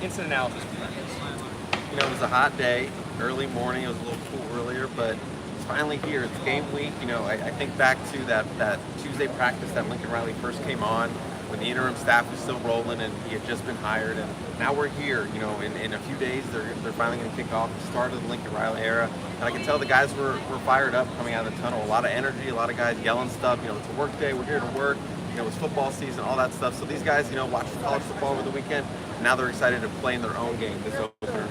instant analysis from practice. It was a hot day, early morning. It was a little cool earlier, but it's finally here. It's game week. I think back to that Tuesday practice that Lincoln Riley first came on when the interim staff was still rolling and he had just been hired. And now we're here. In a few days, they're finally going to kick off the start of the Lincoln Riley era. And I can tell the guys were fired up coming out of the tunnel. A lot of energy, a lot of guys yelling stuff. It's a work day. We're here to work. It's football season, all that stuff. So these guys, watched college football over the weekend. And now they're excited to play in their own game this opener.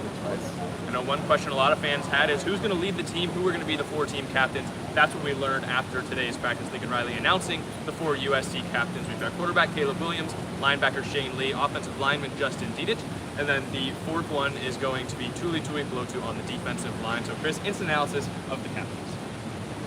I know one question a lot of fans had is who's going to lead the team, who are going to be the 4 team captains. That's what we learned after today's practice. Lincoln Riley announcing the 4 USC captains. We've got quarterback Caleb Williams, linebacker Shane Lee, offensive lineman Justin Dedich, and then the 4th one is going to be Tuli Tuipulotu on the defensive line. So Chris, instant analysis of the captains.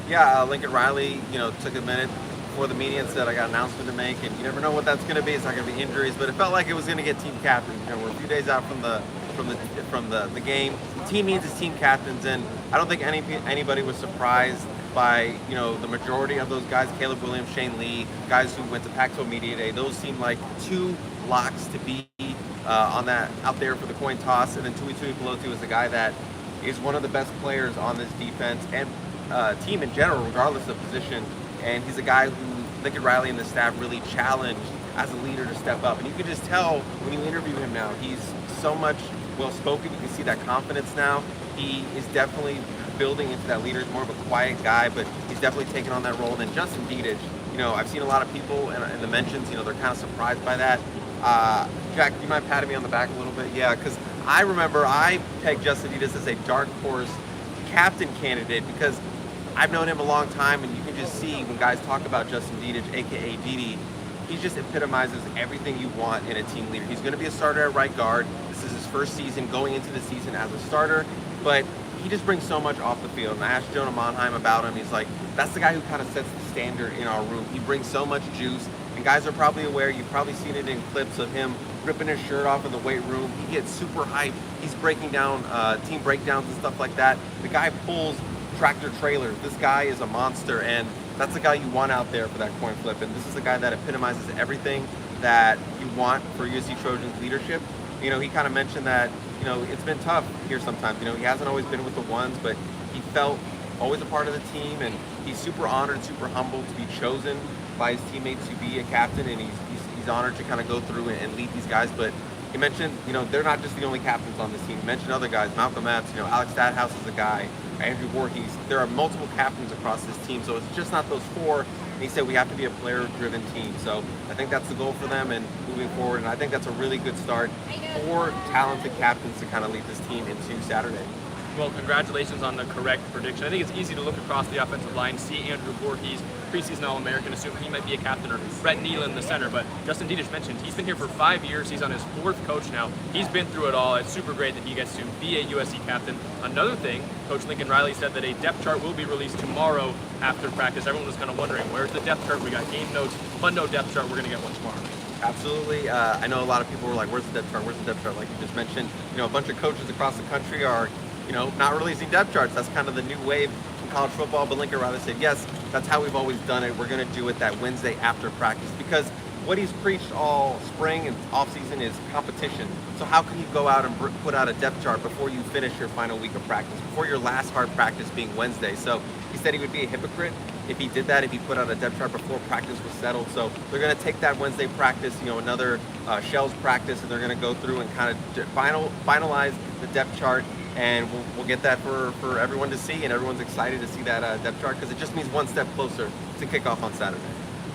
Yeah, Lincoln Riley, took a minute before the meeting and said, I got an announcement to make, and you never know what that's going to be. It's not going to be injuries, but it felt like it was going to get team captains. We're a few days out from the game. The team needs its team captains, and I don't think anybody was surprised by the majority of those guys. Caleb Williams, Shane Lee, guys who went to Pac-12 Media Day. Those seem like 2 locks to be out there for the coin toss. And then Tuli Tuipulotu is a guy that is one of the best players on this defense and team in general, regardless of position. And he's a guy who Lincoln Riley and the staff really challenged as a leader to step up. And you can just tell when you interview him now, he's so much well-spoken. You can see that confidence now. He is definitely building into that leader. He's more of a quiet guy, but he's definitely taken on that role. And then Justin Dedich, I've seen a lot of people in the mentions, they're kind of surprised by that. Jack, you mind patting me on the back a little bit? Yeah, because I remember I pegged Justin Dedich as a dark horse captain candidate because I've known him a long time, and you can just see when guys talk about Justin Dedich, aka Dede, he just epitomizes everything you want in a team leader. He's going to be a starter at right guard. This is his first season going into the season as a starter, but he just brings so much off the field. And I asked Jonah Monheim about him. He's like, that's the guy who kind of sets the standard in our room. He brings so much juice, and guys are probably aware. You've probably seen it in clips of him ripping his shirt off in the weight room. He gets super hyped. He's breaking down team breakdowns and stuff like that. The guy pulls tractor trailers. This guy is a monster, and that's the guy you want out there for that coin flip. And this is the guy that epitomizes everything that you want for USC Trojans leadership. He kind of mentioned that, it's been tough here sometimes. He hasn't always been with the ones, but he felt always a part of the team, and he's super honored, super humbled to be chosen by his teammates to be a captain, and he's honored to kind of go through and lead these guys. But he mentioned, they're not just the only captains on this team. He mentioned other guys, Malcolm Epps, Alex Stathouse is a guy, Andrew Voorhees. There are multiple captains across this team, so it's just not those 4. And he said we have to be a player-driven team. So I think that's the goal for them and moving forward. And I think that's a really good start. 4 talented captains to kind of lead this team into Saturday. Well, congratulations on the correct prediction. I think it's easy to look across the offensive line, see Andrew Voorhees, preseason All-American, assume he might be a captain, or Brett Nealon, the center. But Justin Dedich mentioned he's been here for 5 years. He's on his 4th coach now. He's been through it all. It's super great that he gets to be a USC captain. Another thing, Coach Lincoln Riley said that a depth chart will be released tomorrow after practice. Everyone was kind of wondering, where's the depth chart? We got game notes, Mundo depth chart. We're going to get one tomorrow. Absolutely. I know a lot of people were like, where's the depth chart? Where's the depth chart? Like you just mentioned, a bunch of coaches across the country are not releasing depth charts. That's kind of the new wave in college football. But Lincoln Riley said, yes, that's how we've always done it. We're going to do it that Wednesday after practice because what he's preached all spring and offseason is competition. So how can you go out and put out a depth chart before you finish your final week of practice, before your last hard practice being Wednesday? So he said he would be a hypocrite if he did that, if he put out a depth chart before practice was settled. So they're going to take that Wednesday practice, another shells practice, and they're going to go through and kind of finalize the depth chart. And we'll get that for everyone to see, and everyone's excited to see that depth chart because it just means one step closer to kickoff on Saturday.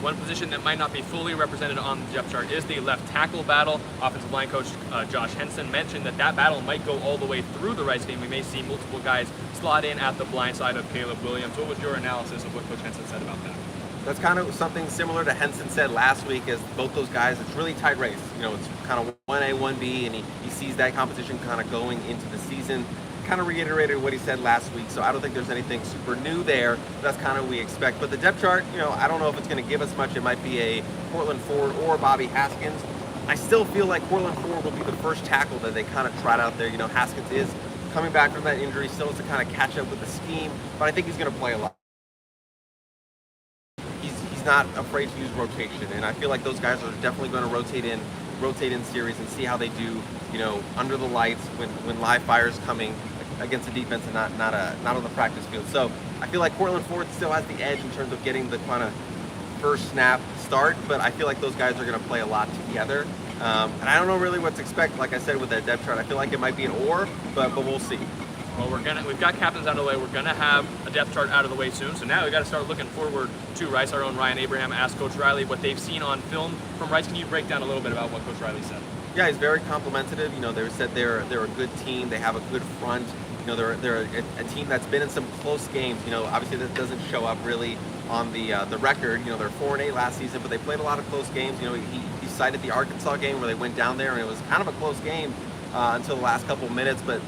One position that might not be fully represented on the depth chart is the left tackle battle. Offensive line coach Josh Henson mentioned that battle might go all the way through the Rice game. We may see multiple guys slot in at the blind side of Caleb Williams. What was your analysis of what Coach Henson said about that? That's kind of something similar to Henson said last week as both those guys. It's really tight race. It's kind of 1A, 1B, and he sees that competition kind of going into the season. Kind of reiterated what he said last week, so I don't think there's anything super new there. That's kind of what we expect. But the depth chart, I don't know if it's going to give us much. It might be a Portland Ford or Bobby Haskins. I still feel like Portland Ford will be the first tackle that they kind of trot out there. Haskins is coming back from that injury, still has to kind of catch up with the scheme, but I think he's going to play a lot. He's not afraid to use rotation, and I feel like those guys are definitely going to rotate in rotate in series and see how they do, under the lights when live fire is coming against a defense and not on the practice field. So I feel like Portland Ford still has the edge in terms of getting the kind of first snap start, but I feel like those guys are going to play a lot together. And I don't know really what to expect. Like I said, with that depth chart, I feel like it might be an or, but we'll see. Well, we've got captains out of the way. We're gonna have a depth chart out of the way soon. So now we got to start looking forward to Rice. Our own Ryan Abraham asked Coach Riley what they've seen on film from Rice. Can you break down a little bit about what Coach Riley said? Yeah, he's very complimentary. They said they're a good team. They have a good front. They're a team that's been in some close games. Obviously that doesn't show up really on the record. They're 4-8 last season, but they played a lot of close games. He cited the Arkansas game where they went down there and it was kind of a close game until the last couple of minutes. But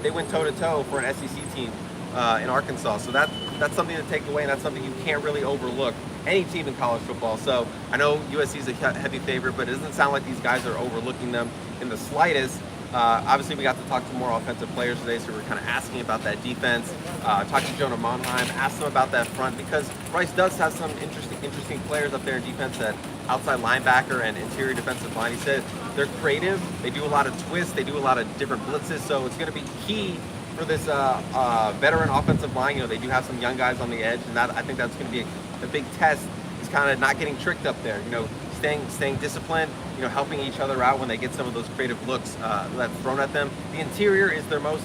they went toe-to-toe for an SEC team in Arkansas. So that's something to take away, and that's something you can't really overlook. Any team in college football. So I know USC is a heavy favorite, but it doesn't sound like these guys are overlooking them in the slightest. Obviously, we got to talk to more offensive players today, so we're kind of asking about that defense. Talked to Jonah Monheim, asked him about that front, because Rice does have some interesting players up there in defense at outside linebacker and interior defensive line. He said they're creative, they do a lot of twists, they do a lot of different blitzes, so it's going to be key for this veteran offensive line. They do have some young guys on the edge, and I think that's going to be a big test, is kind of not getting tricked up there. Staying disciplined, helping each other out when they get some of those creative looks that's thrown at them. The interior is their most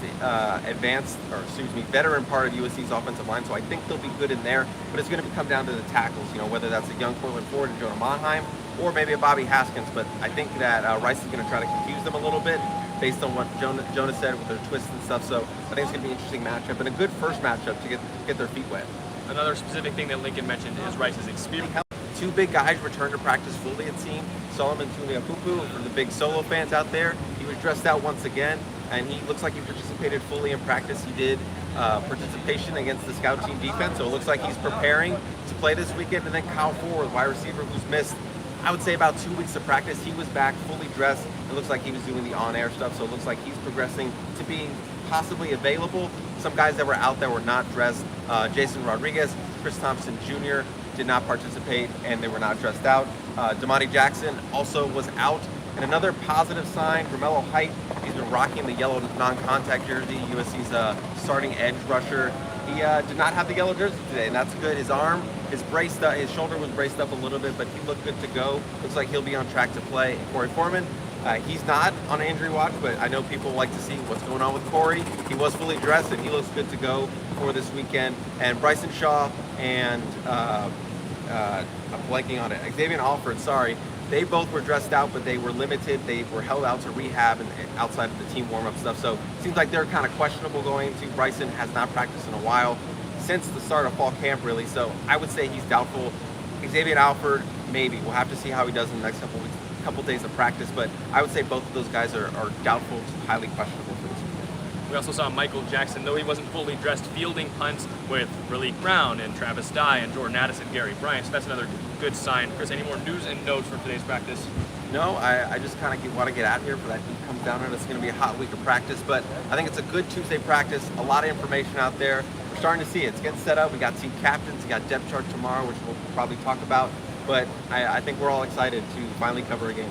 veteran part of USC's offensive line, so I think they'll be good in there, but it's going to come down to the tackles, whether that's a young Portland Ford and Jonah Monheim, or maybe a Bobby Haskins, but I think that Rice is going to try to confuse them a little bit based on what Jonah said with their twists and stuff, so I think it's going to be an interesting matchup, and a good first matchup to get their feet wet. Another specific thing that Lincoln mentioned is Rice's experience. Two big guys returned to practice fully, it seemed. Solomon Tuipulotu, for the big solo fans out there, he was dressed out once again, and he looks like he participated fully in practice. He did participation against the scout team defense, so it looks like he's preparing to play this weekend. And then Kyle Ford, wide receiver, who's missed, I would say, about 2 weeks of practice. He was back fully dressed. It looks like he was doing the on-air stuff, so it looks like he's progressing to being possibly available. Some guys that were out there were not dressed. Jason Rodriguez, Chris Thompson Jr. did not participate, and they were not dressed out. Damani Jackson also was out. And another positive sign, Romello Height, he's been rocking the yellow non-contact jersey, USC's starting edge rusher. He did not have the yellow jersey today, and that's good. His arm is braced up, his shoulder was braced up a little bit, but he looked good to go. Looks like he'll be on track to play. Corey Foreman, he's not on an injury watch, but I know people like to see what's going on with Corey. He was fully dressed, and he looks good to go for this weekend. And Bryson Shaw and I'm blanking on it, Xavier Alford, they both were dressed out, but they were limited. They were held out to rehab and outside of the team warm-up stuff. So it seems like they're kind of questionable going to. Bryson has not practiced in a while, since the start of fall camp, really. So I would say he's doubtful. Xavier Alford, maybe. We'll have to see how he does in the next couple days of practice. But I would say both of those guys are doubtful to highly questionable for this weekend. We also saw Michael Jackson, though he wasn't fully dressed, fielding punts with Raleek Brown and Travis Dye and Jordan Addison, Gary Bryant. So that's another good sign. Chris, any more news and notes from today's practice? No, I just kind of want to get out here for that heat comes down, and it's going to be a hot week of practice. But I think it's a good Tuesday practice. A lot of information out there. We're starting to see it. It's getting set up. We got team captains. We got depth chart tomorrow, which we'll probably talk about. But I think we're all excited to finally cover a game.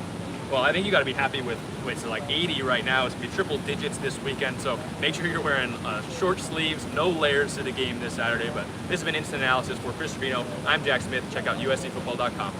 Well, I think you got to be happy with, so like 80 right now. It's going to be triple digits this weekend, so make sure you're wearing short sleeves, no layers to the game this Saturday. But this has been Instant Analysis for Chris Trevino. I'm Jack Smith. Check out uscfootball.com.